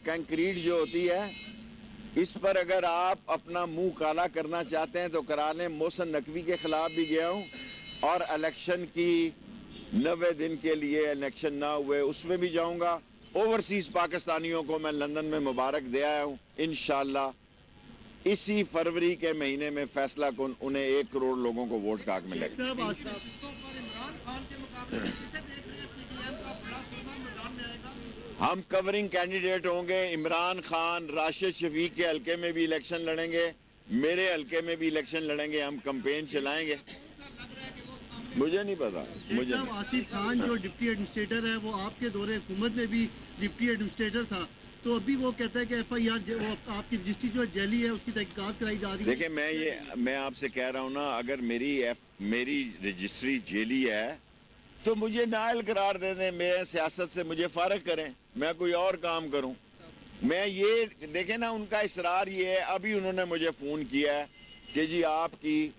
Concrete جو ہوتی ہے اس پر اگر آپ اپنا منہ کالا کرنا چاہتے ہیں تو کرا لیں. محسن نقوی کے خلاف بھی گیا ہوں اور الیکشن کی 90 دن کے لیے الیکشن نہ ہوئے اس میں بھی جاؤں گا. اوورسیز پاکستانیوں کو میں لندن میں مبارک دے آیا ہوں. انشاءاللہ اسی فروری کے مہینے میں فیصلہ کن انہیں 1 کروڑ لوگوں کو ووٹ کا حق ملے گا. ہم کورنگ کینڈیڈیٹ ہوں گے. عمران خان راشد شفیق کے حلقے میں بھی الیکشن لڑیں گے, میرے حلقے میں بھی الیکشن لڑیں گے. ہم کمپین چلائیں گے. مجھے نہیں پتا. مجھے آصف خان جو ڈپٹی ایڈمنسٹریٹر ہے وہ آپ کے دور حکومت میں بھی ڈپٹی ایڈمنسٹریٹر تھا, تو ابھی وہ کہتا ہے کہ ایف آئی آر آپ کی رجسٹری جو جعلی ہے اس کی تحقیقات کرائی جا رہی ہے. دیکھیں میں آپ سے کہہ رہا ہوں نا, اگر میری رجسٹری جعلی ہے تو مجھے نائل قرار دے دیں. میں سیاست سے مجھے فارغ کریں, میں کوئی اور کام کروں. میں یہ دیکھیں نا ان کا اصرار یہ ہے. ابھی انہوں نے مجھے فون کیا ہے کہ جی آپ کی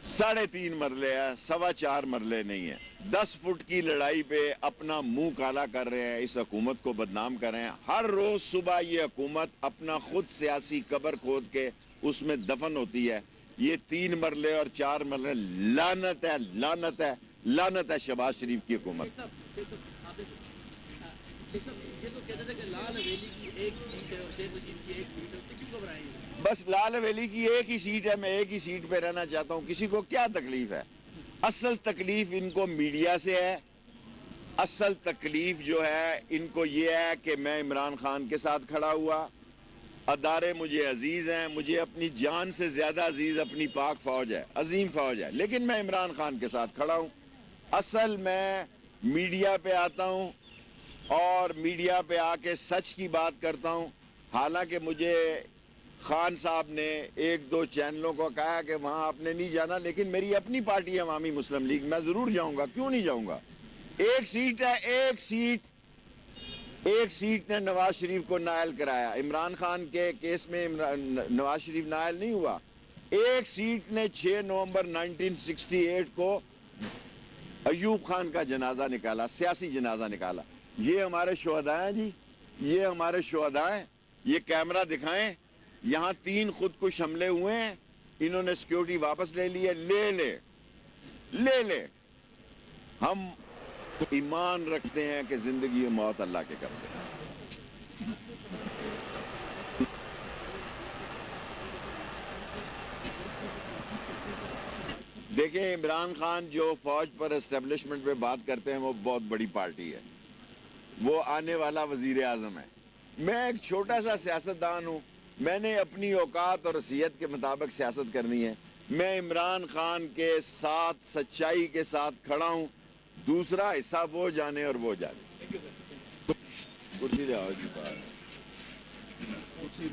3.5 مرلے ہے, 4.25 مرلے نہیں ہے. 10 فٹ کی لڑائی پہ اپنا منہ کالا کر رہے ہیں, اس حکومت کو بدنام کر رہے ہیں. ہر روز صبح یہ حکومت اپنا خود سیاسی قبر کھود کے اس میں دفن ہوتی ہے. یہ 3 مرلے اور 4 مرلے لعنت ہے, لعنت ہے, لعنت ہے شہباز شریف کی حکومت. بس لال حویلی کی ایک ہی سیٹ ہے, میں ایک ہی سیٹ پہ رہنا چاہتا ہوں. کسی کو کیا تکلیف ہے؟ اصل تکلیف ان کو میڈیا سے ہے. اصل تکلیف جو ہے ان کو یہ ہے کہ میں عمران خان کے ساتھ کھڑا ہوا. ادارے مجھے عزیز ہیں, مجھے اپنی جان سے زیادہ عزیز اپنی پاک فوج ہے, عظیم فوج ہے, لیکن میں عمران خان کے ساتھ کھڑا ہوں. اصل میں میڈیا پہ آتا ہوں اور میڈیا پہ آ کے سچ کی بات کرتا ہوں. حالانکہ مجھے خان صاحب نے 1-2 چینلوں کو کہا کہ وہاں آپ نے نہیں جانا, لیکن میری اپنی پارٹی ہے عوامی مسلم لیگ, میں ضرور جاؤں گا. کیوں نہیں جاؤں گا؟ ایک سیٹ ہے, ایک سیٹ نے نواز شریف کو نائل کرایا. عمران خان کے کیس میں نواز شریف نائل نہیں ہوا. ایک سیٹ نے 6 نومبر 1968 کو ایوب خان کا جنازہ نکالا, سیاسی جنازہ نکالا. یہ ہمارے شہداء ہیں جی, یہ ہمارے شہداء ہیں. یہ کیمرہ دکھائیں, یہاں 3 خودکش حملے ہوئے ہیں, انہوں نے سیکیورٹی واپس لے لی ہے. لے لے. ہم ایمان رکھتے ہیں کہ زندگی و موت اللہ کے قبضے میں. دیکھیں عمران خان جو فوج پر اسٹیبلشمنٹ پہ بات کرتے ہیں وہ بہت بڑی پارٹی ہے, وہ آنے والا وزیر اعظم ہے. میں ایک چھوٹا سا سیاستدان ہوں, میں نے اپنی اوقات اور حیثیت کے مطابق سیاست کرنی ہے. میں عمران خان کے ساتھ سچائی کے ساتھ کھڑا ہوں. دوسرا حصہ وہ جانے اور وہ جانے. کرسی